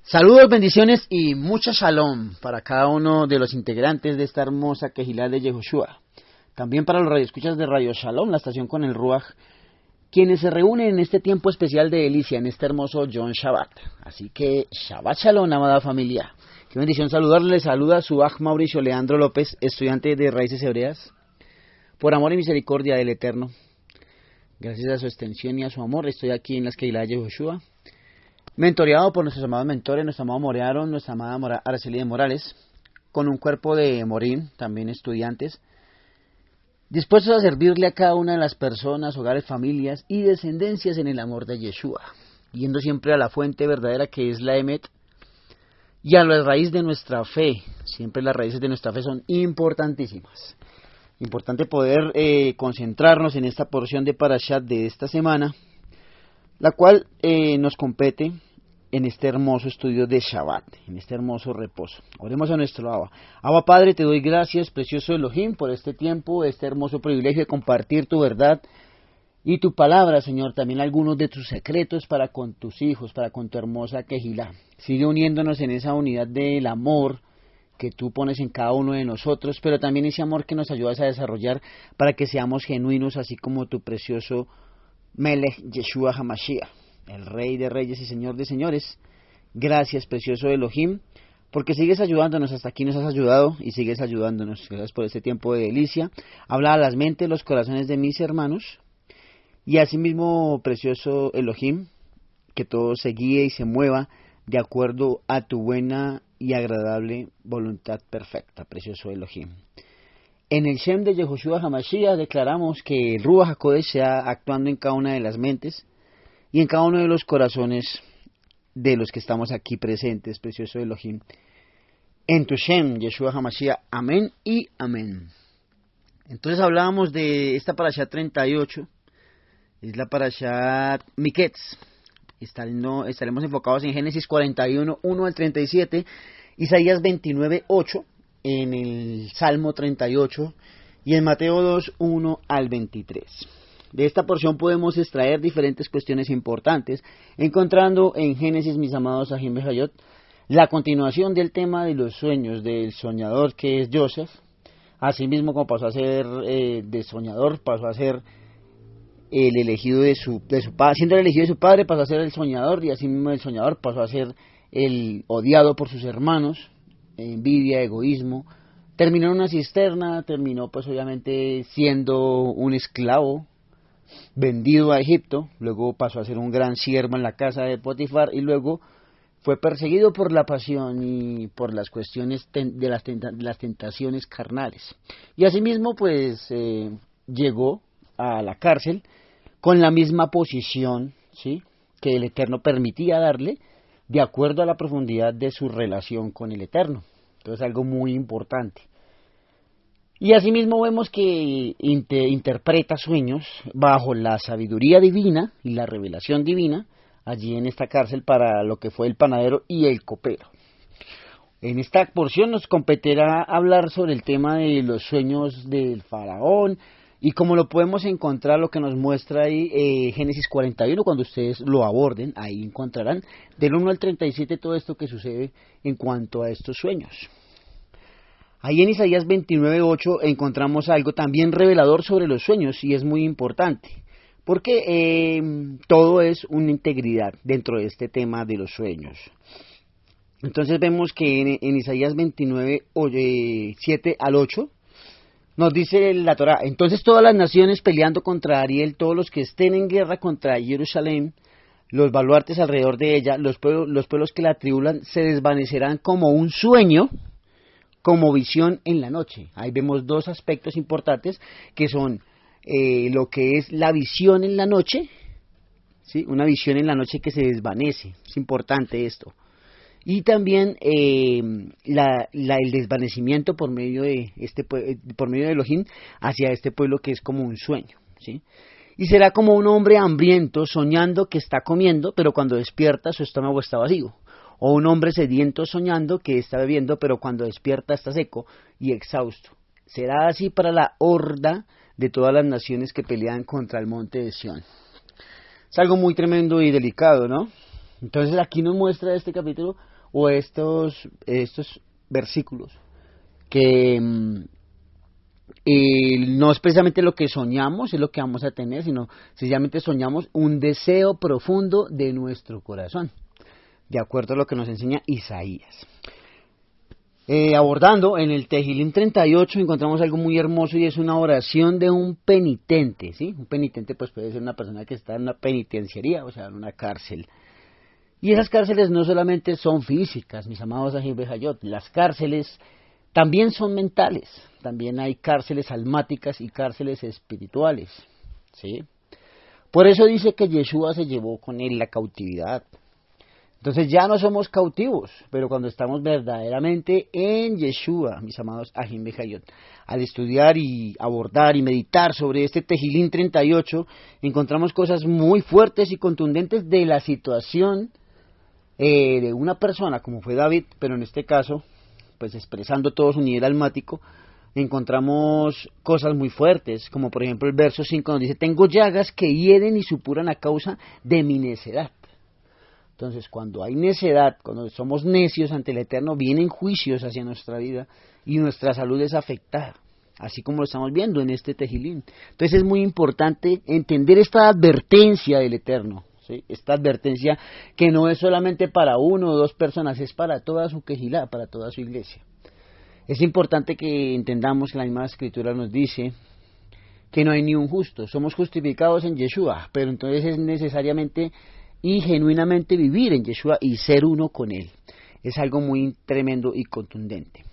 Saludos, bendiciones y mucha shalom para cada uno de los integrantes de esta hermosa Kehilá de Yehoshua. También para los radioescuchas de Radio Shalom, la estación con el Ruach, quienes se reúnen en este tiempo especial de delicia, en este hermoso Yom Shabbat. Así que, Shabbat Shalom, amada familia. Qué bendición saludarles. Saluda a su Aj Mauricio Leandro López, estudiante de Raíces Hebreas. Por amor y misericordia del Eterno, gracias a su extensión y a su amor, estoy aquí en las Kehilá de Yehoshua, mentoreado por nuestros amados mentores, nuestro amado Morearon, nuestra amada Araceli de Morales, con un cuerpo de morín, también estudiantes, dispuestos a servirle a cada una de las personas, hogares, familias y descendencias en el amor de Yeshua, yendo siempre a la fuente verdadera que es la Emet, y a la raíz de nuestra fe. Siempre las raíces de nuestra fe son importantísimas. Importante poder concentrarnos en esta porción de Parashat de esta semana, la cual nos compete en este hermoso estudio de Shabbat, en este hermoso reposo. Oremos a nuestro Abba. Abba Padre, te doy gracias, precioso Elohim, por este tiempo, este hermoso privilegio de compartir tu verdad y tu palabra, Señor, también algunos de tus secretos para con tus hijos, para con tu hermosa Kehilá. Sigue uniéndonos en esa unidad del amor que tú pones en cada uno de nosotros, pero también ese amor que nos ayudas a desarrollar para que seamos genuinos, así como tu precioso Melech Yeshua HaMashiach, el Rey de Reyes y Señor de Señores. Gracias, precioso Elohim, porque sigues ayudándonos, hasta aquí nos has ayudado y sigues ayudándonos. Gracias por este tiempo de delicia. Habla a las mentes, los corazones de mis hermanos, y asimismo, precioso Elohim, que todo se guíe y se mueva de acuerdo a tu buena y agradable voluntad perfecta, precioso Elohim. En el Shem de Yehoshua HaMashiach declaramos que el Ruach HaKodesh sea actuando en cada una de las mentes y en cada uno de los corazones de los que estamos aquí presentes, precioso Elohim. En tu Shem, Yeshua HaMashiach, amén y amén. Entonces hablábamos de esta Parashat 38, es la Parashat Miketz. Estaremos enfocados en Génesis 41, 1 al 37, Isaías 29, 8, en el Salmo 38 y en Mateo 2, 1 al 23. De esta porción podemos extraer diferentes cuestiones importantes, encontrando en Génesis, mis amados Ajim Bejayot, la continuación del tema de los sueños del soñador que es Joseph. Asimismo, como pasó a ser de soñador, pasó a ser el elegido de su padre, siendo el elegido de su padre, pasó a ser el soñador, y asimismo el soñador pasó a ser el odiado por sus hermanos. Envidia, egoísmo, terminó en una cisterna, terminó pues obviamente siendo un esclavo, vendido a Egipto, luego pasó a ser un gran siervo en la casa de Potifar, y luego fue perseguido por la pasión y por las cuestiones de las tentaciones carnales, y asimismo pues llegó a la cárcel con la misma posición, ¿sí?, que el Eterno permitía darle, de acuerdo a la profundidad de su relación con el Eterno. Entonces, algo muy importante. Y asimismo vemos que interpreta sueños bajo la sabiduría divina y la revelación divina, allí en esta cárcel, para lo que fue el panadero y el copero. En esta porción nos competirá hablar sobre el tema de los sueños del faraón, y como lo podemos encontrar, lo que nos muestra ahí Génesis 41, cuando ustedes lo aborden, ahí encontrarán del 1 al 37 todo esto que sucede en cuanto a estos sueños. Ahí en Isaías 29:8 encontramos algo también revelador sobre los sueños, y es muy importante, porque todo es una integridad dentro de este tema de los sueños. Entonces vemos que en Isaías 29:7 al 8, nos dice la Torá: entonces todas las naciones peleando contra Ariel, todos los que estén en guerra contra Jerusalén, los baluartes alrededor de ella, los pueblos que la tribulan, se desvanecerán como un sueño, como visión en la noche. Ahí vemos dos aspectos importantes, que son lo que es la visión en la noche, ¿sí?, una visión en la noche que se desvanece, es importante esto. Y también el desvanecimiento por medio de Elohim hacia este pueblo, que es como un sueño, ¿sí? Y será como un hombre hambriento soñando que está comiendo, pero cuando despierta su estómago está vacío. O un hombre sediento soñando que está bebiendo, pero cuando despierta está seco y exhausto. Será así para la horda de todas las naciones que pelean contra el monte de Sión. Es algo muy tremendo y delicado, ¿no? Entonces aquí nos muestra este capítulo o estos versículos que no es precisamente lo que soñamos, es lo que vamos a tener, sino sencillamente soñamos un deseo profundo de nuestro corazón, de acuerdo a lo que nos enseña Isaías. Abordando en el Tejilín 38 encontramos algo muy hermoso, y es una oración de un penitente, ¿sí? Un penitente pues puede ser una persona que está en una penitenciaría, o sea, en una cárcel. Y esas cárceles no solamente son físicas, mis amados Ajim Bejayot, las cárceles también son mentales, también hay cárceles almáticas y cárceles espirituales, ¿sí? Por eso dice que Yeshua se llevó con él la cautividad. Entonces ya no somos cautivos, pero cuando estamos verdaderamente en Yeshua, mis amados Ajim Bejayot, al estudiar y abordar y meditar sobre este Tejilín 38, encontramos cosas muy fuertes y contundentes de la situación de una persona como fue David, pero en este caso, pues expresando todo su nivel almático, encontramos cosas muy fuertes, como por ejemplo el verso 5 donde dice: tengo llagas que hieren y supuran a causa de mi necedad. Entonces, cuando hay necedad, cuando somos necios ante el Eterno, vienen juicios hacia nuestra vida y nuestra salud es afectada, así como lo estamos viendo en este Tejilín. Entonces es muy importante entender esta advertencia del Eterno, ¿sí? Esta advertencia que no es solamente para uno o dos personas, es para toda su quejilá, para toda su iglesia. Es importante que entendamos que la misma Escritura nos dice que no hay ni un justo, somos justificados en Yeshua, pero entonces es necesariamente y genuinamente vivir en Yeshua y ser uno con Él. Es algo muy tremendo y contundente.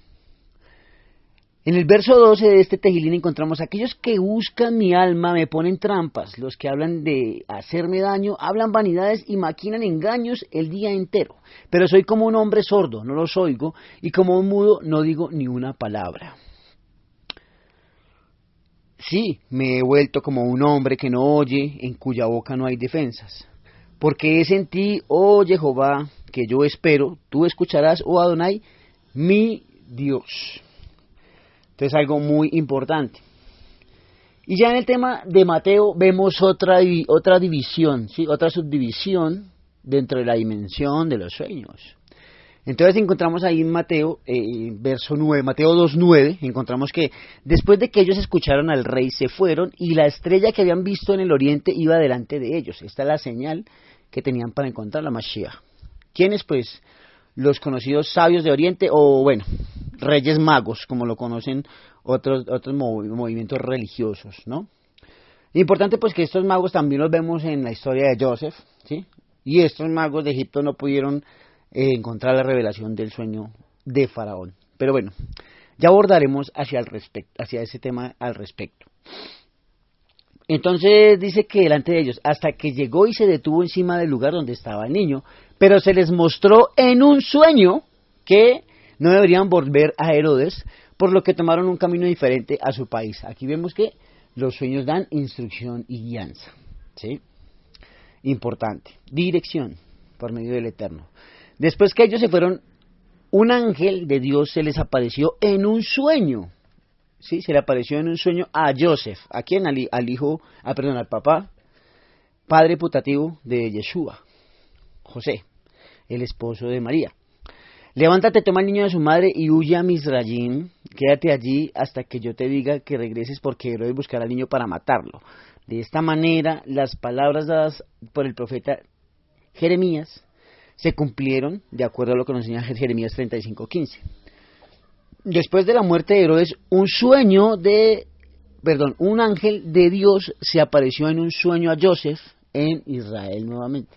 En el verso 12 de este Tejilín encontramos: aquellos que buscan mi alma me ponen trampas, los que hablan de hacerme daño hablan vanidades y maquinan engaños el día entero. Pero soy como un hombre sordo, no los oigo, y como un mudo no digo ni una palabra. Sí, me he vuelto como un hombre que no oye, en cuya boca no hay defensas. Porque es en ti, oh Jehová, que yo espero, tú escucharás, oh Adonai, mi Dios. Entonces algo muy importante. Y ya en el tema de Mateo vemos otra división, ¿sí? Otra subdivisión dentro de la dimensión de los sueños. Entonces encontramos ahí en Mateo, verso 9, Mateo 2:9, encontramos que después de que ellos escucharon al rey se fueron y la estrella que habían visto en el oriente iba delante de ellos. Esta es la señal que tenían para encontrar la Mashiach. ¿Quiénes? Pues los conocidos sabios de Oriente, o bueno, reyes magos, como lo conocen otros movimientos religiosos, ¿no? Importante pues que estos magos también los vemos en la historia de Joseph, ¿sí? Y estos magos de Egipto no pudieron encontrar la revelación del sueño de Faraón. Pero bueno, ya abordaremos hacia ese tema al respecto. Entonces dice que delante de ellos, hasta que llegó y se detuvo encima del lugar donde estaba el niño, pero se les mostró en un sueño que no deberían volver a Herodes, por lo que tomaron un camino diferente a su país. Aquí vemos que los sueños dan instrucción y guianza, ¿sí? Importante, dirección por medio del Eterno. Después que ellos se fueron, un ángel de Dios se les apareció en un sueño. Sí, se le apareció en un sueño a Joseph. ¿A quién? Al papá, padre putativo de Yeshua, José, el esposo de María. Levántate, toma al niño de su madre y huye a Misrayim. Quédate allí hasta que yo te diga que regreses, porque Herodes buscará al niño para matarlo. De esta manera, las palabras dadas por el profeta Jeremías se cumplieron, de acuerdo a lo que nos enseña Jeremías 35:15. Después de la muerte de Herodes, un ángel de Dios se apareció en un sueño a Joseph en Israel nuevamente,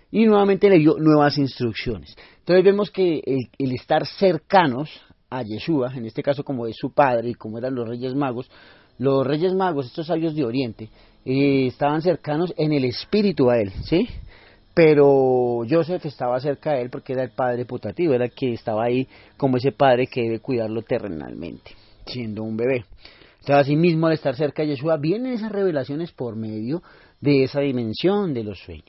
y nuevamente le dio nuevas instrucciones. Entonces vemos que el estar cercanos a Yeshua, en este caso como es su padre y como eran los reyes magos, estos sabios de Oriente, estaban cercanos en el espíritu a él, ¿sí? Pero Joseph estaba cerca de él porque era el padre putativo, era el que estaba ahí como ese padre que debe cuidarlo terrenalmente, siendo un bebé. Entonces, asimismo, al estar cerca de Yeshua, vienen esas revelaciones por medio de esa dimensión de los sueños.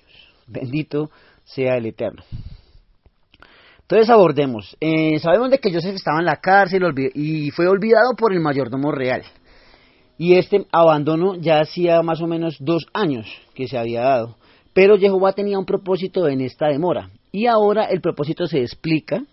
Bendito sea el Eterno. Entonces abordemos. Sabemos de que Joseph estaba en la cárcel y fue olvidado por el mayordomo real. Y este abandono ya hacía más o menos 2 años que se había dado. Pero Jehová tenía un propósito en esta demora. Y ahora el propósito se explica,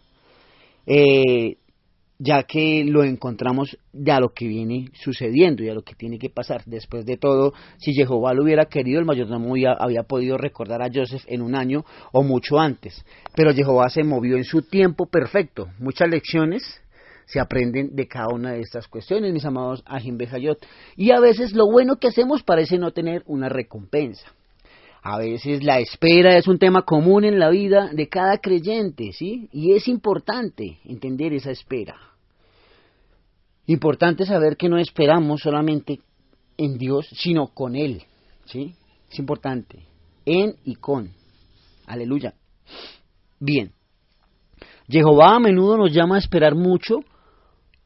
ya que lo encontramos de a lo que viene sucediendo y a lo que tiene que pasar. Después de todo, si Jehová lo hubiera querido, el mayordomo había podido recordar a Joseph en un año o mucho antes, pero Jehová se movió en su tiempo perfecto. Muchas lecciones se aprenden de cada una de estas cuestiones, mis amados Ajim Bejayot, y a veces lo bueno que hacemos parece no tener una recompensa. A veces la espera es un tema común en la vida de cada creyente, ¿sí? Y es importante entender esa espera. Importante saber que no esperamos solamente en Dios, sino con Él, ¿sí? Es importante, en y con. Aleluya. Bien. Jehová a menudo nos llama a esperar mucho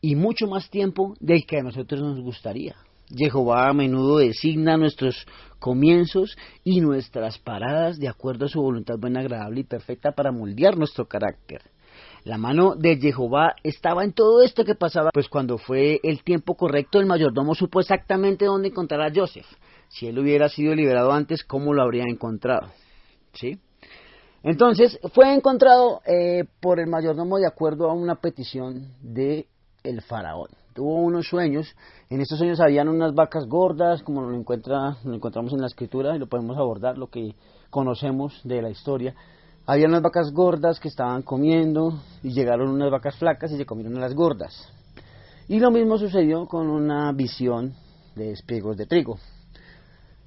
y mucho más tiempo del que a nosotros nos gustaría. Jehová a menudo designa nuestros comienzos y nuestras paradas de acuerdo a su voluntad buena, agradable y perfecta para moldear nuestro carácter. La mano de Jehová estaba en todo esto que pasaba, pues cuando fue el tiempo correcto, el mayordomo supo exactamente dónde encontrar a Joseph. Si él hubiera sido liberado antes, ¿cómo lo habría encontrado? ¿Sí? Entonces, fue encontrado por el mayordomo de acuerdo a una petición de el faraón. Tuvo unos sueños, en estos sueños habían unas vacas gordas, como lo encontramos en la escritura, y lo podemos abordar, lo que conocemos de la historia. Había unas vacas gordas que estaban comiendo, y llegaron unas vacas flacas y se comieron a las gordas. Y lo mismo sucedió con una visión de espiegos de trigo.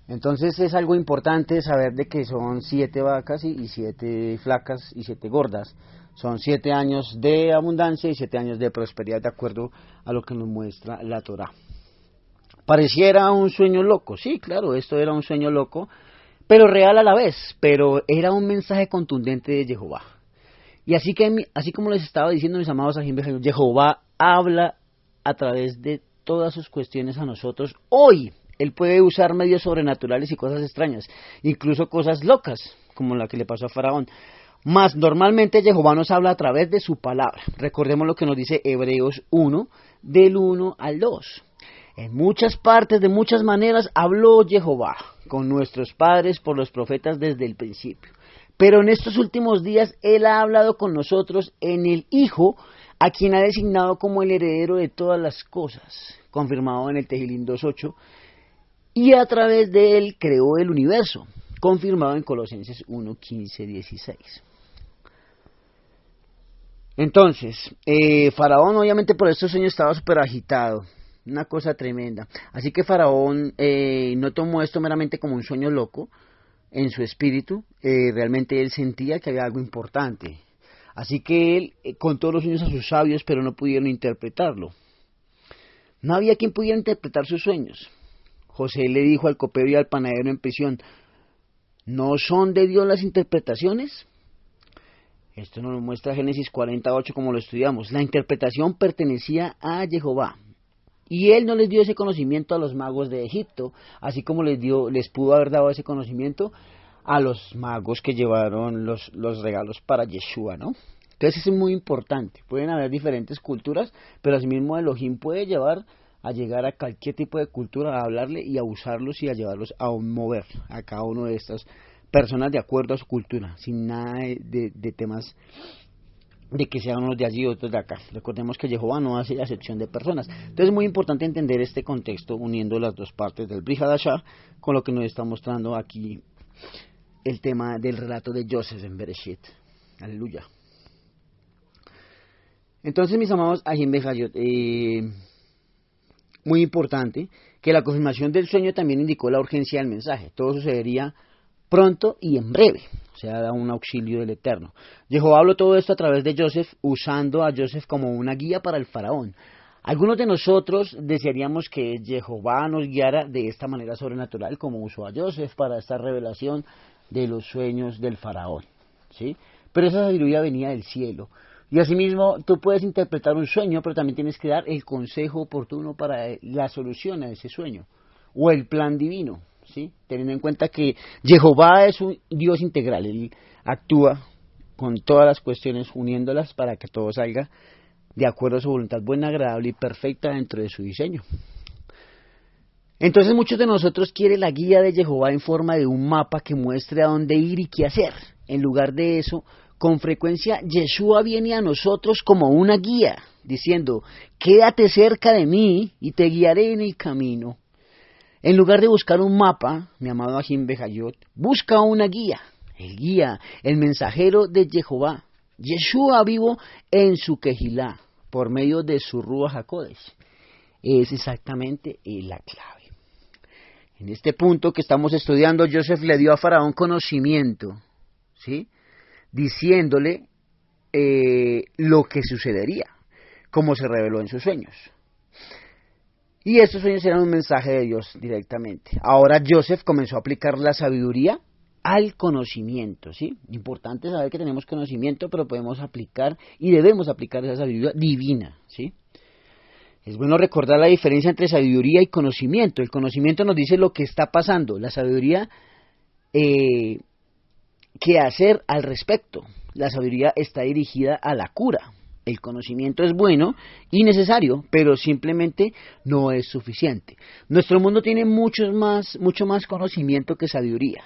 Entonces es algo importante saber de que son 7 vacas y 7 flacas y 7 gordas. Son 7 años de abundancia y 7 años de prosperidad, de acuerdo a lo que nos muestra la Torá. Pareciera un sueño loco, sí, claro, esto era un sueño loco, pero real a la vez, pero era un mensaje contundente de Jehová. Y así como les estaba diciendo, mis amados Ajim Bejayot, Jehová habla a través de todas sus cuestiones a nosotros hoy. Él puede usar medios sobrenaturales y cosas extrañas, incluso cosas locas, como la que le pasó a Faraón. Mas normalmente Jehová nos habla a través de su palabra. Recordemos lo que nos dice Hebreos 1, del 1 al 2. En muchas partes, de muchas maneras, habló Jehová con nuestros padres por los profetas desde el principio. Pero en estos últimos días Él ha hablado con nosotros en el Hijo, a quien ha designado como el heredero de todas las cosas, confirmado en el Tejilín 2.8, y a través de Él creó el universo, confirmado en Colosenses 1:15-16. Entonces, Faraón obviamente por estos sueños estaba súper agitado, una cosa tremenda. Así que Faraón no tomó esto meramente como un sueño loco en su espíritu, realmente él sentía que había algo importante. Así que él contó los sueños a sus sabios, pero no pudieron interpretarlo. No había quien pudiera interpretar sus sueños. José le dijo al copero y al panadero en prisión, ¿no son de Dios las interpretaciones? Esto nos lo muestra Génesis 48 como lo estudiamos. La interpretación pertenecía a Jehová. Y él no les dio ese conocimiento a los magos de Egipto, así como les pudo haber dado ese conocimiento a los magos que llevaron los regalos para Yeshua, ¿no? Entonces eso es muy importante. Pueden haber diferentes culturas, pero asimismo Elohim puede llegar a cualquier tipo de cultura, a hablarle y a usarlos y a llevarlos a mover a cada uno de estas personas de acuerdo a su cultura, sin nada de temas de que sean unos de allí y otros de acá. Recordemos que Jehová no hace acepción de personas. Entonces es muy importante entender este contexto uniendo las dos partes del Brit Hadashah con lo que nos está mostrando aquí el tema del relato de Joseph en Bereshit. Aleluya. Entonces, mis amados Ajim Bejayot, muy importante que la confirmación del sueño también indicó la urgencia del mensaje. Todo sucedería pronto y en breve, o sea, da un auxilio del Eterno. Jehová habló todo esto a través de Joseph, usando a Joseph como una guía para el faraón. Algunos de nosotros desearíamos que Jehová nos guiara de esta manera sobrenatural, como usó a Joseph para esta revelación de los sueños del faraón, ¿sí? Pero esa sabiduría venía del cielo. Y asimismo, tú puedes interpretar un sueño, pero también tienes que dar el consejo oportuno para la solución a ese sueño, o el plan divino, ¿sí? Teniendo en cuenta que Jehová es un Dios integral, Él actúa con todas las cuestiones, uniéndolas para que todo salga de acuerdo a su voluntad buena, agradable y perfecta dentro de su diseño. Entonces muchos de nosotros quieren la guía de Jehová en forma de un mapa que muestre a dónde ir y qué hacer. En lugar de eso, Con frecuencia Yeshua viene a nosotros como una guía, diciendo, quédate cerca de mí y te guiaré en el camino. En lugar de buscar un mapa, mi amado Ajim Bejayot, busca una guía, el mensajero de Jehová, Yeshua vivo en su Kehilá, por medio de su Ruach HaKodesh. Es exactamente la clave. En este punto que estamos estudiando, Joseph le dio a Faraón conocimiento, ¿sí?, diciéndole lo que sucedería, como se reveló en sus sueños. Y estos sueños eran un mensaje de Dios directamente. Ahora Joseph comenzó a aplicar la sabiduría al conocimiento, ¿sí? Importante saber que tenemos conocimiento, pero podemos aplicar y debemos aplicar esa sabiduría divina, ¿sí? Es bueno recordar la diferencia entre sabiduría y conocimiento. El conocimiento nos dice lo que está pasando, la sabiduría qué hacer al respecto. La sabiduría está dirigida a la cura. El conocimiento es bueno y necesario, pero simplemente no es suficiente. Nuestro mundo tiene mucho más conocimiento que sabiduría.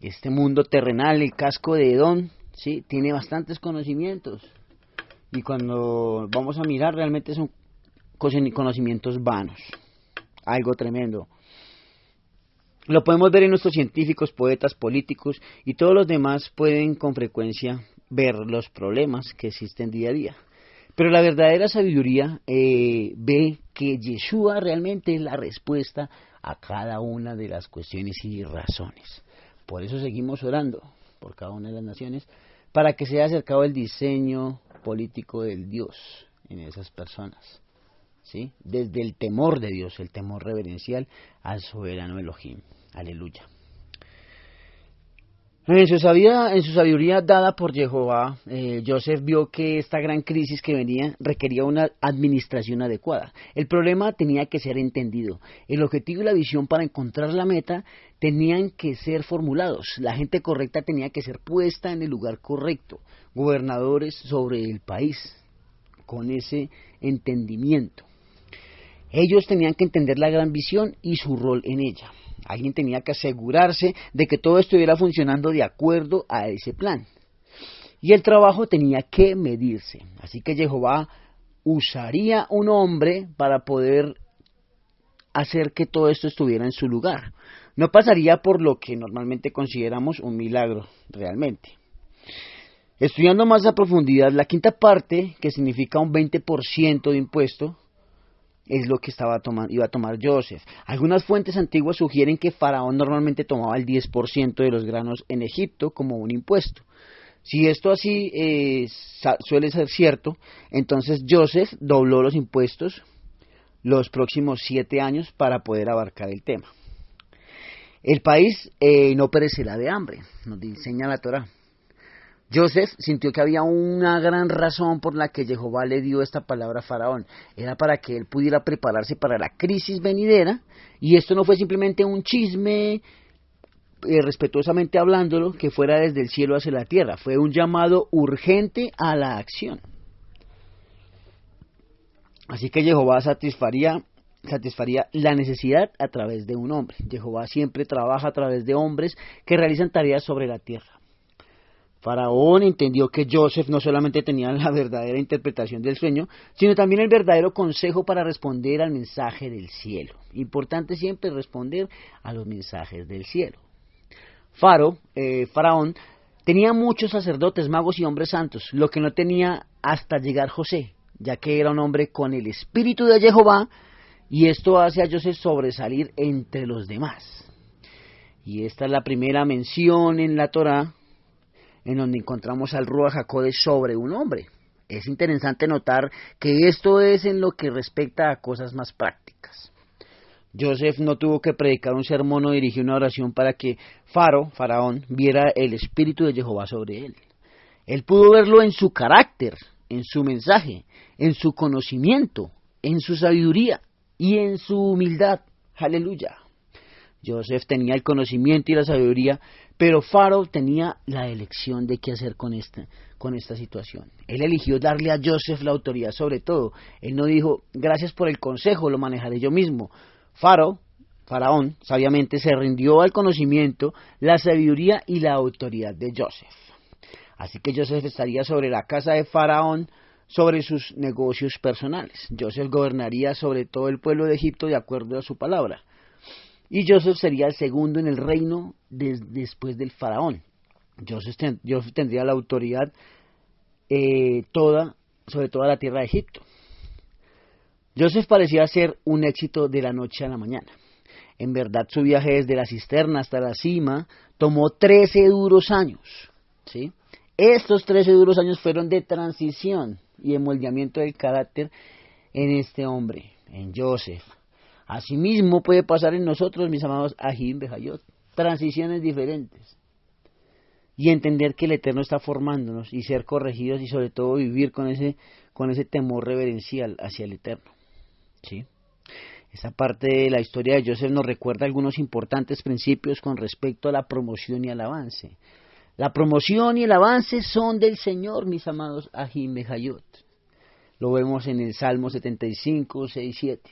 Este mundo terrenal, el casco de Edom, ¿sí?, tiene bastantes conocimientos. Y cuando vamos a mirar, realmente son conocimientos vanos. Algo tremendo. Lo podemos ver en nuestros científicos, poetas, políticos y todos los demás pueden con frecuencia ver los problemas que existen día a día. Pero la verdadera sabiduría ve que Yeshua realmente es la respuesta a cada una de las cuestiones y razones. Por eso seguimos orando por cada una de las naciones, para que sea acercado el diseño político del Dios en esas personas, ¿sí?, desde el temor de Dios, el temor reverencial al soberano Elohim. Aleluya. En su sabiduría dada por Jehová, Joseph vio que esta gran crisis que venía requería una administración adecuada. El problema tenía que ser entendido. El objetivo y la visión para encontrar la meta tenían que ser formulados. La gente correcta tenía que ser puesta en el lugar correcto. Gobernadores sobre el país, con ese entendimiento. Ellos tenían que entender la gran visión y su rol en ella. Alguien tenía que asegurarse de que todo estuviera funcionando de acuerdo a ese plan. Y el trabajo tenía que medirse. Así que Jehová usaría un hombre para poder hacer que todo esto estuviera en su lugar. No pasaría por lo que normalmente consideramos un milagro realmente. Estudiando más a profundidad, la quinta parte, que significa un 20% de impuesto, es lo que iba a tomar Joseph. Algunas fuentes antiguas sugieren que Faraón normalmente tomaba el 10% de los granos en Egipto como un impuesto. Si esto así suele ser cierto, entonces Joseph dobló los impuestos los próximos 7 años para poder abarcar el tema. El país no perecerá de hambre, nos enseña la Torá. Joseph sintió que había una gran razón por la que Jehová le dio esta palabra a Faraón. Era para que él pudiera prepararse para la crisis venidera, y esto no fue simplemente un chisme, respetuosamente hablándolo, que fuera desde el cielo hacia la tierra. Fue un llamado urgente a la acción. Así que Jehová satisfaría la necesidad a través de un hombre. Jehová siempre trabaja a través de hombres que realizan tareas sobre la tierra. Faraón entendió que Joseph no solamente tenía la verdadera interpretación del sueño, sino también el verdadero consejo para responder al mensaje del cielo. Importante siempre responder a los mensajes del cielo. Faraón tenía muchos sacerdotes, magos y hombres santos, lo que no tenía hasta llegar José, ya que era un hombre con el espíritu de Jehová, y esto hace a Joseph sobresalir entre los demás. Y esta es la primera mención en la Torá en donde encontramos al Ruach HaKodesh sobre un hombre. Es interesante notar que esto es en lo que respecta a cosas más prácticas. Joseph no tuvo que predicar un sermón o dirigir una oración para que Faraón, viera el espíritu de Jehová sobre él. Él pudo verlo en su carácter, en su mensaje, en su conocimiento, en su sabiduría y en su humildad. Aleluya. Joseph tenía el conocimiento y la sabiduría, pero Faraón tenía la elección de qué hacer con esta situación. Él eligió darle a Joseph la autoridad sobre todo. Él no dijo, gracias por el consejo, lo manejaré yo mismo. Faraón, sabiamente se rindió al conocimiento, la sabiduría y la autoridad de Joseph. Así que Joseph estaría sobre la casa de Faraón, sobre sus negocios personales. Joseph gobernaría sobre todo el pueblo de Egipto de acuerdo a su palabra. Y Joseph sería el segundo en el reino después del Faraón. Joseph tendría la autoridad sobre toda la tierra de Egipto. Joseph parecía ser un éxito de la noche a la mañana. En verdad, su viaje desde la cisterna hasta la cima tomó 13 duros años, ¿sí? Estos 13 duros años fueron de transición y de moldeamiento del carácter en este hombre, en Joseph. Asimismo puede pasar en nosotros, mis amados Ajim Bejayot, transiciones diferentes. Y entender que el Eterno está formándonos y ser corregidos y sobre todo vivir con ese temor reverencial hacia el Eterno, ¿sí? Esa parte de la historia de Joseph nos recuerda algunos importantes principios con respecto a la promoción y al avance. La promoción y el avance son del Señor, mis amados Ajim Bejayot. Lo vemos en el Salmo 75, 6, 7.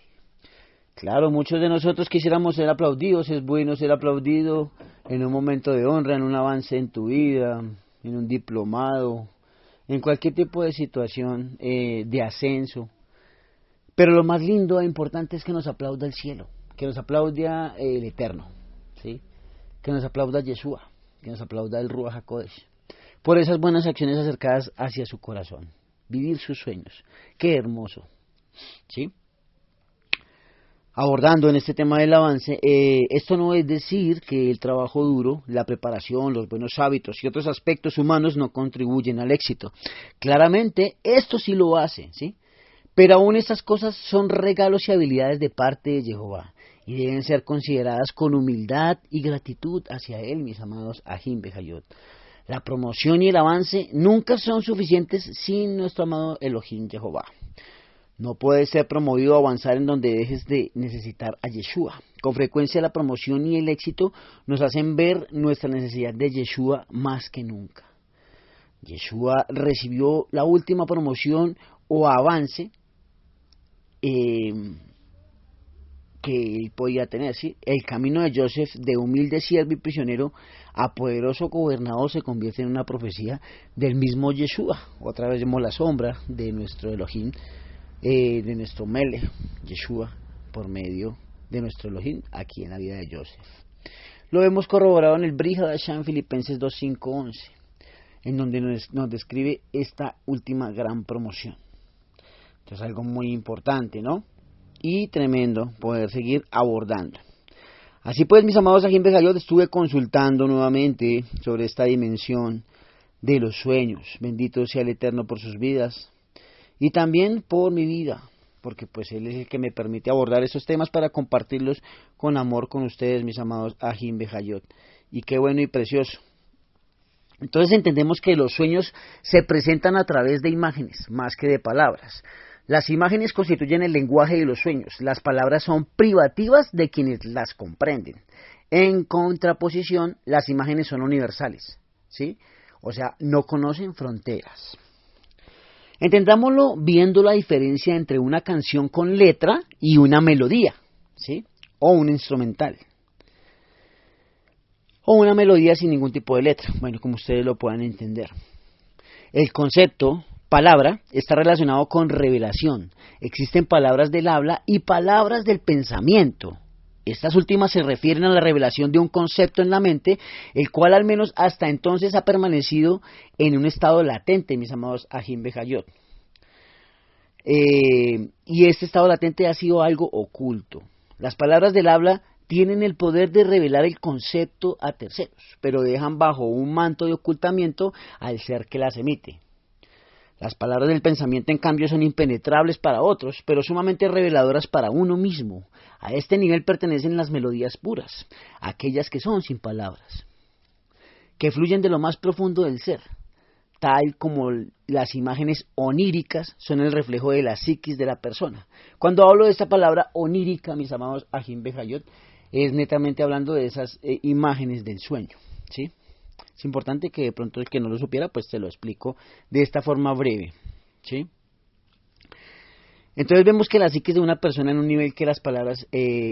Claro, muchos de nosotros quisiéramos ser aplaudidos, es bueno ser aplaudido en un momento de honra, en un avance en tu vida, en un diplomado, en cualquier tipo de situación de ascenso. Pero lo más lindo e importante es que nos aplauda el cielo, que nos aplauda el Eterno, ¿sí? Que nos aplauda Yeshua, que nos aplauda el Ruach HaKodesh, por esas buenas acciones acercadas hacia su corazón, vivir sus sueños. ¡Qué hermoso! ¿Sí? Abordando en este tema del avance, esto no es decir que el trabajo duro, la preparación, los buenos hábitos y otros aspectos humanos no contribuyen al éxito. Claramente, esto sí lo hace, ¿sí? Pero aún estas cosas son regalos y habilidades de parte de Jehová y deben ser consideradas con humildad y gratitud hacia Él, mis amados Ajim Bejayot. La promoción y el avance nunca son suficientes sin nuestro amado Elohim Jehová. No puedes ser promovido o avanzar en donde dejes de necesitar a Yeshua. Con frecuencia la promoción y el éxito nos hacen ver nuestra necesidad de Yeshua más que nunca. Yeshua recibió la última promoción o avance que él podía tener, ¿sí? El camino de Joseph de humilde siervo y prisionero a poderoso gobernador se convierte en una profecía del mismo Yeshua. Otra vez vemos la sombra de nuestro Elohim, de nuestro Melech, Yeshua, por medio de nuestro Elohim aquí en la vida de Joseph. Lo hemos corroborado en el Brit Hadashah, Filipenses 2, 5, 11, en donde nos describe esta última gran promoción. Esto es algo muy importante, ¿no? Y tremendo poder seguir abordando. Así pues, mis amados Ajim Bejayot, estuve consultando nuevamente sobre esta dimensión de los sueños. Bendito sea el Eterno por sus vidas y también por mi vida, porque pues Él es el que me permite abordar esos temas para compartirlos con amor con ustedes, mis amados Ajim Bejayot. Y qué bueno y precioso. Entonces entendemos que los sueños se presentan a través de imágenes, más que de palabras. Las imágenes constituyen el lenguaje de los sueños. Las palabras son privativas de quienes las comprenden. En contraposición, las imágenes son universales, ¿sí? O sea, no conocen fronteras. Entendámoslo viendo la diferencia entre una canción con letra y una melodía, ¿sí? O un instrumental. O una melodía sin ningún tipo de letra. Bueno, como ustedes lo puedan entender. El concepto palabra está relacionado con revelación. Existen palabras del habla y palabras del pensamiento. Estas últimas se refieren a la revelación de un concepto en la mente, el cual al menos hasta entonces ha permanecido en un estado latente, mis amados Ajim Bejayot. Y este estado latente ha sido algo oculto. Las palabras del habla tienen el poder de revelar el concepto a terceros, pero dejan bajo un manto de ocultamiento al ser que las emite. Las palabras del pensamiento, en cambio, son impenetrables para otros, pero sumamente reveladoras para uno mismo. A este nivel pertenecen las melodías puras, aquellas que son sin palabras, que fluyen de lo más profundo del ser, tal como las imágenes oníricas son el reflejo de la psiquis de la persona. Cuando hablo de esta palabra onírica, mis amados Ajim Bejayot, es netamente hablando de esas imágenes del sueño, ¿sí? Es importante que de pronto el que no lo supiera, pues te lo explico de esta forma breve, ¿sí? Entonces vemos que la psiquis de una persona en un nivel que las palabras,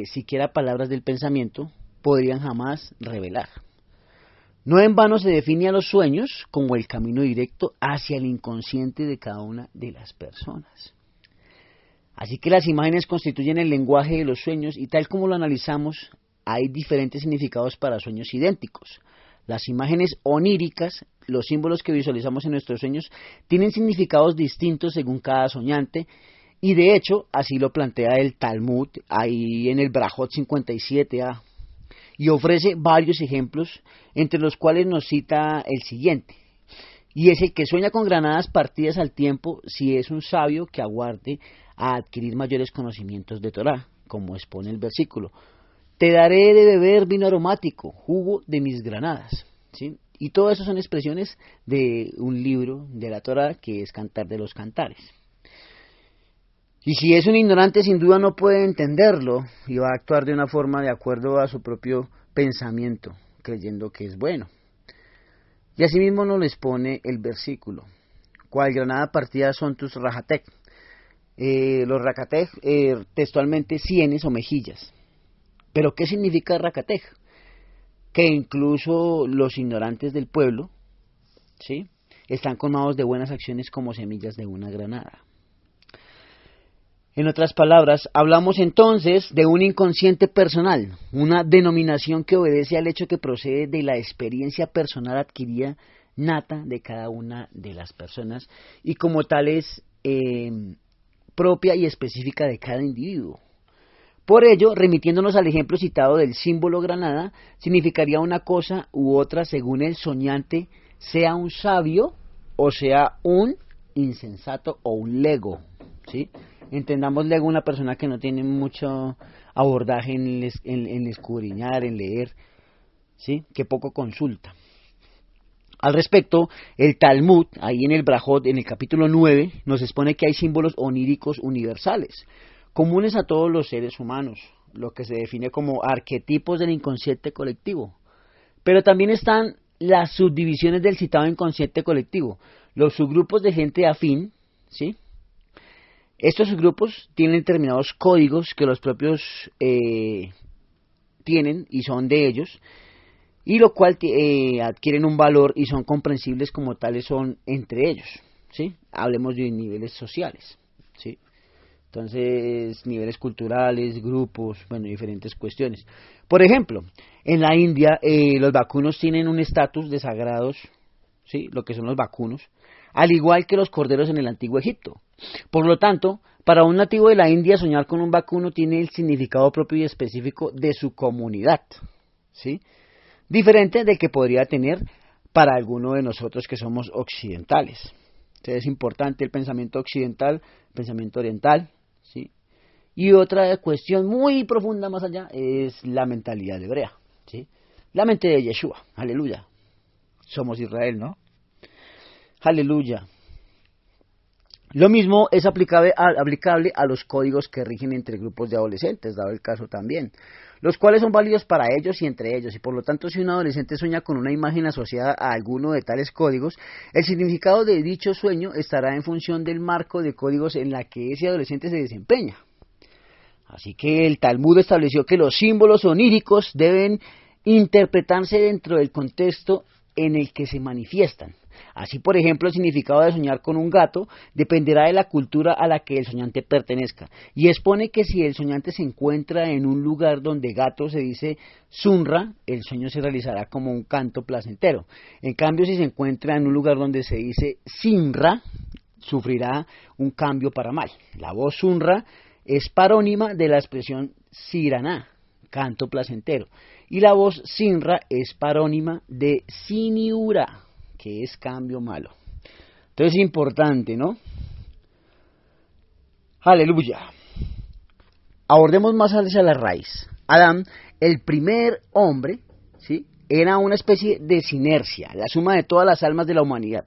siquiera palabras del pensamiento, podrían jamás revelar. No en vano se define a los sueños como el camino directo hacia el inconsciente de cada una de las personas. Así que las imágenes constituyen el lenguaje de los sueños y tal como lo analizamos, hay diferentes significados para sueños idénticos. Las imágenes oníricas, los símbolos que visualizamos en nuestros sueños, tienen significados distintos según cada soñante y de hecho así lo plantea el Talmud ahí en el Brajot 57a y ofrece varios ejemplos entre los cuales nos cita el siguiente. Y es el que sueña con granadas partidas al tiempo si es un sabio que aguarde a adquirir mayores conocimientos de Torá, como expone el versículo. Te daré de beber vino aromático, jugo de mis granadas. ¿Sí? Y todo eso son expresiones de un libro de la Torá que es Cantar de los Cantares. Y si es un ignorante, sin duda no puede entenderlo y va a actuar de una forma de acuerdo a su propio pensamiento, creyendo que es bueno. Y asimismo nos les pone el versículo. Cual granada partida son tus rajatek. Los rajatek, textualmente sienes o mejillas. ¿Pero qué significa rajatek? Que incluso los ignorantes del pueblo, ¿sí?, están colmados de buenas acciones como semillas de una granada. En otras palabras, hablamos entonces de un inconsciente personal, una denominación que obedece al hecho que procede de la experiencia personal adquirida nata de cada una de las personas y como tal es propia y específica de cada individuo. Por ello, remitiéndonos al ejemplo citado del símbolo granada, significaría una cosa u otra según el soñante, sea un sabio o sea un insensato o un lego, ¿sí? Entendamos lego una persona que no tiene mucho abordaje en escudriñar, en leer, ¿sí?, que poco consulta. Al respecto, el Talmud, ahí en el Brajot, en el capítulo 9, nos expone que hay símbolos oníricos universales, comunes a todos los seres humanos, lo que se define como arquetipos del inconsciente colectivo. Pero también están las subdivisiones del citado inconsciente colectivo, los subgrupos de gente afín, ¿sí? Estos subgrupos tienen determinados códigos que los propios tienen y son de ellos, y lo cual adquieren un valor y son comprensibles como tales son entre ellos, ¿sí? Hablemos de niveles sociales, ¿sí? Entonces, niveles culturales, grupos, bueno, diferentes cuestiones. Por ejemplo, en la India los vacunos tienen un estatus de sagrados, ¿sí?, lo que son los vacunos, al igual que los corderos en el antiguo Egipto. Por lo tanto, para un nativo de la India soñar con un vacuno tiene el significado propio y específico de su comunidad, ¿sí?, diferente del que podría tener para alguno de nosotros que somos occidentales. Entonces es importante el pensamiento occidental, el pensamiento oriental, ¿sí? Y otra cuestión muy profunda más allá es la mentalidad hebrea, ¿sí? La mente de Yeshua, aleluya. Somos Israel, ¿no? Aleluya. Lo mismo es aplicable a los códigos que rigen entre grupos de adolescentes, dado el caso también, los cuales son válidos para ellos y entre ellos, y por lo tanto si un adolescente sueña con una imagen asociada a alguno de tales códigos, el significado de dicho sueño estará en función del marco de códigos en la que ese adolescente se desempeña. Así que el Talmud estableció que los símbolos oníricos deben interpretarse dentro del contexto en el que se manifiestan. Así, por ejemplo, el significado de soñar con un gato dependerá de la cultura a la que el soñante pertenezca. Y expone que si el soñante se encuentra en un lugar donde gato se dice sunra, el sueño se realizará como un canto placentero. En cambio, si se encuentra en un lugar donde se dice sinra, sufrirá un cambio para mal. La voz sunra es parónima de la expresión siraná, canto placentero. Y la voz sinra es parónima de siniura, que es cambio malo. Entonces es importante, ¿no? Aleluya. Abordemos más hacia la raíz. Adán, el primer hombre, ¿sí?, era una especie de sinercia, la suma de todas las almas de la humanidad,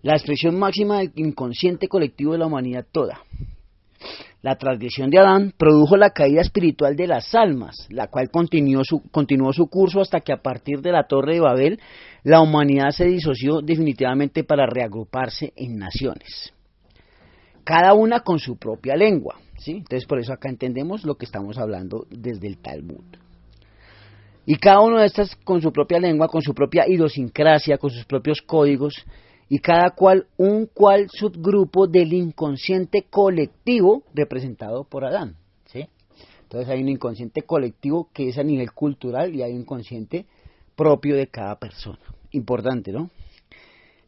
la expresión máxima del inconsciente colectivo de la humanidad toda. La transgresión de Adán produjo la caída espiritual de las almas, la cual continuó su curso hasta que a partir de la Torre de Babel la humanidad se disoció definitivamente para reagruparse en naciones, cada una con su propia lengua, ¿sí? Entonces por eso acá entendemos lo que estamos hablando desde el Talmud. Y cada uno de estas con su propia lengua, con su propia idiosincrasia, con sus propios códigos, y cada cual un cual subgrupo del inconsciente colectivo representado por Adán, ¿sí? Entonces hay un inconsciente colectivo que es a nivel cultural y hay un inconsciente propio de cada persona. Importante, ¿no?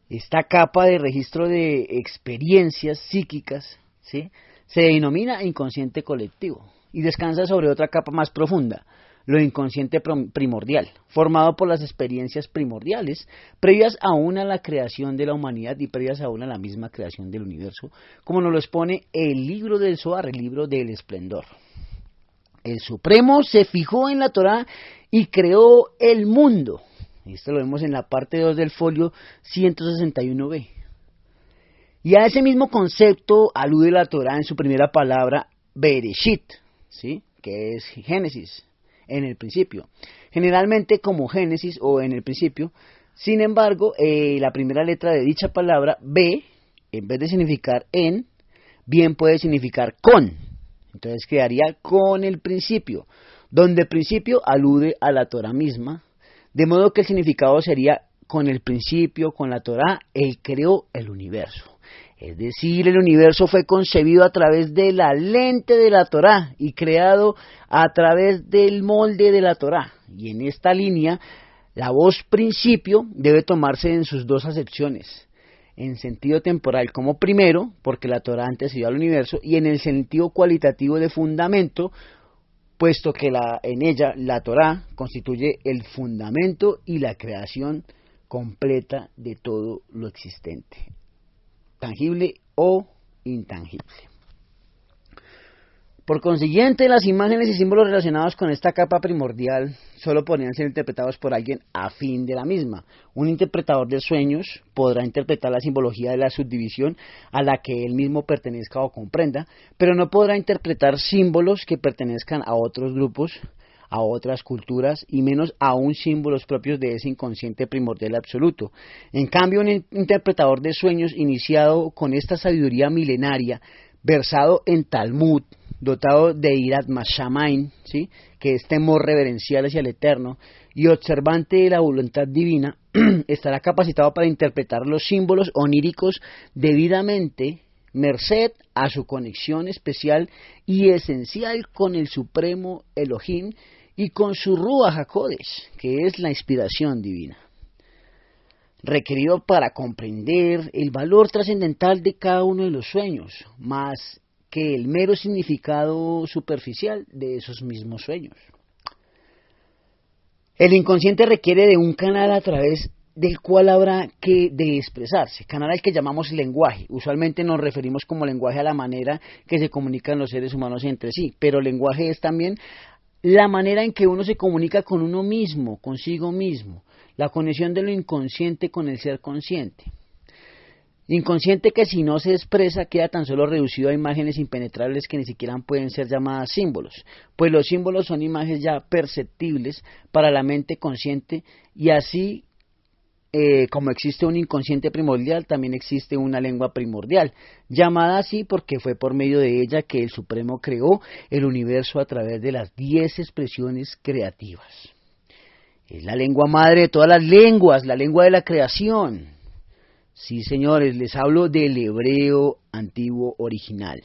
Esta capa de registro de experiencias psíquicas, ¿sí?, se denomina inconsciente colectivo y descansa sobre otra capa más profunda, lo inconsciente primordial, formado por las experiencias primordiales, previas aún a la creación de la humanidad y previas aún a la misma creación del universo, como nos lo expone el libro del Zohar, el libro del esplendor. El Supremo se fijó en la Torá y creó el mundo. Esto lo vemos en la parte 2 del folio 161b. Y a ese mismo concepto alude la Torá en su primera palabra, Bereshit, ¿sí?, que es Génesis, en el principio. Generalmente como Génesis o en el principio. Sin embargo, la primera letra de dicha palabra, B, en vez de significar en, bien puede significar con. Entonces quedaría con el principio, donde principio alude a la Torá misma, de modo que el significado sería con el principio, con la Torá, Él creó el universo. Es decir, el universo fue concebido a través de la lente de la Torá y creado a través del molde de la Torá. Y en esta línea, la voz principio debe tomarse en sus dos acepciones. En sentido temporal como primero, porque la Torá antecedió al universo, y en el sentido cualitativo de fundamento, puesto que en ella la Torá constituye el fundamento y la creación completa de todo lo existente, tangible o intangible. Por consiguiente, las imágenes y símbolos relacionados con esta capa primordial solo podrían ser interpretados por alguien afín de la misma. Un interpretador de sueños podrá interpretar la simbología de la subdivisión a la que él mismo pertenezca o comprenda, pero no podrá interpretar símbolos que pertenezcan a otros grupos, a otras culturas y menos aún símbolos propios de ese inconsciente primordial absoluto. En cambio, un interpretador de sueños iniciado con esta sabiduría milenaria, versado en Talmud, dotado de Irat Mashamain, ¿sí?, que es temor reverencial hacia el Eterno, y observante de la voluntad divina, estará capacitado para interpretar los símbolos oníricos debidamente, merced a su conexión especial y esencial con el Supremo Elohim y con su Ruach HaKodesh, que es la inspiración divina, requerido para comprender el valor trascendental de cada uno de los sueños, más que el mero significado superficial de esos mismos sueños. El inconsciente requiere de un canal a través del cual habrá que de expresarse, canal al que llamamos lenguaje. Usualmente nos referimos como lenguaje a la manera que se comunican los seres humanos entre sí, pero lenguaje es también la manera en que uno se comunica con uno mismo, consigo mismo, la conexión de lo inconsciente con el ser consciente. Inconsciente que si no se expresa queda tan solo reducido a imágenes impenetrables que ni siquiera pueden ser llamadas símbolos, pues los símbolos son imágenes ya perceptibles para la mente consciente y así como existe un inconsciente primordial, también existe una lengua primordial, llamada así porque fue por medio de ella que el Supremo creó el universo a través de las 10 expresiones creativas. Es la lengua madre de todas las lenguas, la lengua de la creación. Sí, señores, les hablo del hebreo antiguo original.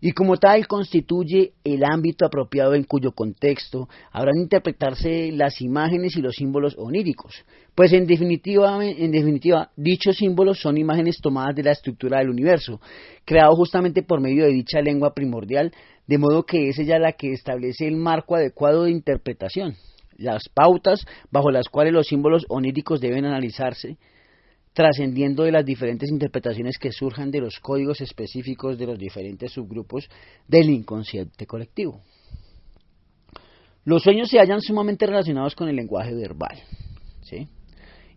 Y como tal constituye el ámbito apropiado en cuyo contexto habrán de interpretarse las imágenes y los símbolos oníricos, pues en definitiva, dichos símbolos son imágenes tomadas de la estructura del universo, creado justamente por medio de dicha lengua primordial, de modo que es ella la que establece el marco adecuado de interpretación, las pautas bajo las cuales los símbolos oníricos deben analizarse, trascendiendo de las diferentes interpretaciones que surjan de los códigos específicos de los diferentes subgrupos del inconsciente colectivo. Los sueños se hallan sumamente relacionados con el lenguaje verbal, ¿sí?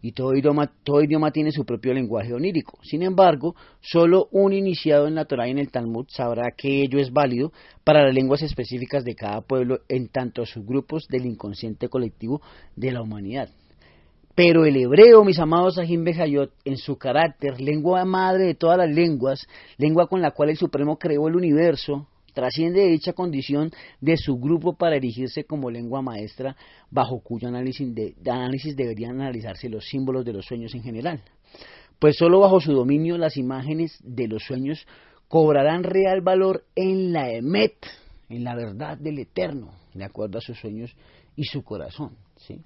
Y todo idioma tiene su propio lenguaje onírico. Sin embargo, solo un iniciado en la Torá y en el Talmud sabrá que ello es válido para las lenguas específicas de cada pueblo en tanto subgrupos del inconsciente colectivo de la humanidad. Pero el hebreo, mis amados Sahim Bejayot, en su carácter, lengua madre de todas las lenguas, lengua con la cual el Supremo creó el universo, trasciende de dicha condición de su grupo para erigirse como lengua maestra, bajo cuyo análisis deberían analizarse los símbolos de los sueños en general. Pues solo bajo su dominio las imágenes de los sueños cobrarán real valor en la Emet, en la verdad del Eterno, de acuerdo a sus sueños y su corazón, ¿sí?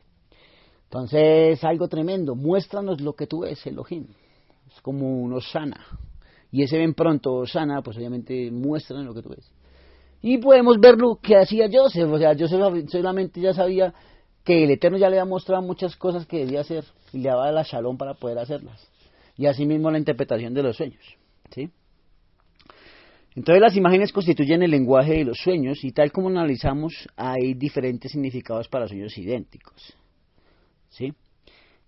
Entonces, algo tremendo, muéstranos lo que tú ves, Elohim. Es como un Osana. Y ese ven pronto, Osana, pues obviamente muéstranos lo que tú ves. Y podemos ver lo que hacía Joseph, o sea, Joseph solamente ya sabía que el Eterno ya le había mostrado muchas cosas que debía hacer y le daba la shalom para poder hacerlas. Y asimismo la interpretación de los sueños, ¿sí? Entonces las imágenes constituyen el lenguaje de los sueños y tal como analizamos hay diferentes significados para sueños idénticos, ¿sí?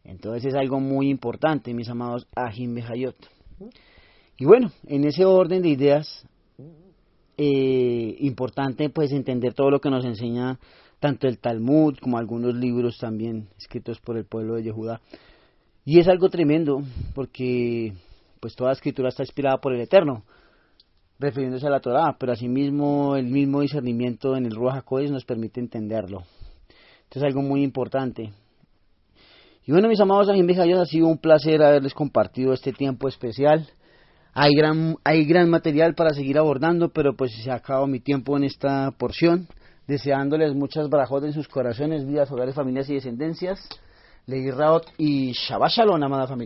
Entonces es algo muy importante, mis amados Ajim Bejayot. Y bueno, en ese orden de ideas, importante pues entender todo lo que nos enseña tanto el Talmud como algunos libros también escritos por el pueblo de Yehudá. Y es algo tremendo porque pues toda escritura está inspirada por el Eterno, refiriéndose a la Torá, pero asimismo el mismo discernimiento en el Ruach HaKodesh nos permite entenderlo. Esto es algo muy importante. Y bueno, mis amados Ajim Bejayot, ha sido un placer haberles compartido este tiempo especial. Hay gran material para seguir abordando, pero pues se ha acabado mi tiempo en esta porción, deseándoles muchas barajot en sus corazones, vidas, hogares, familias y descendencias. Leí Raot y Shabbat Shalom, amada familia.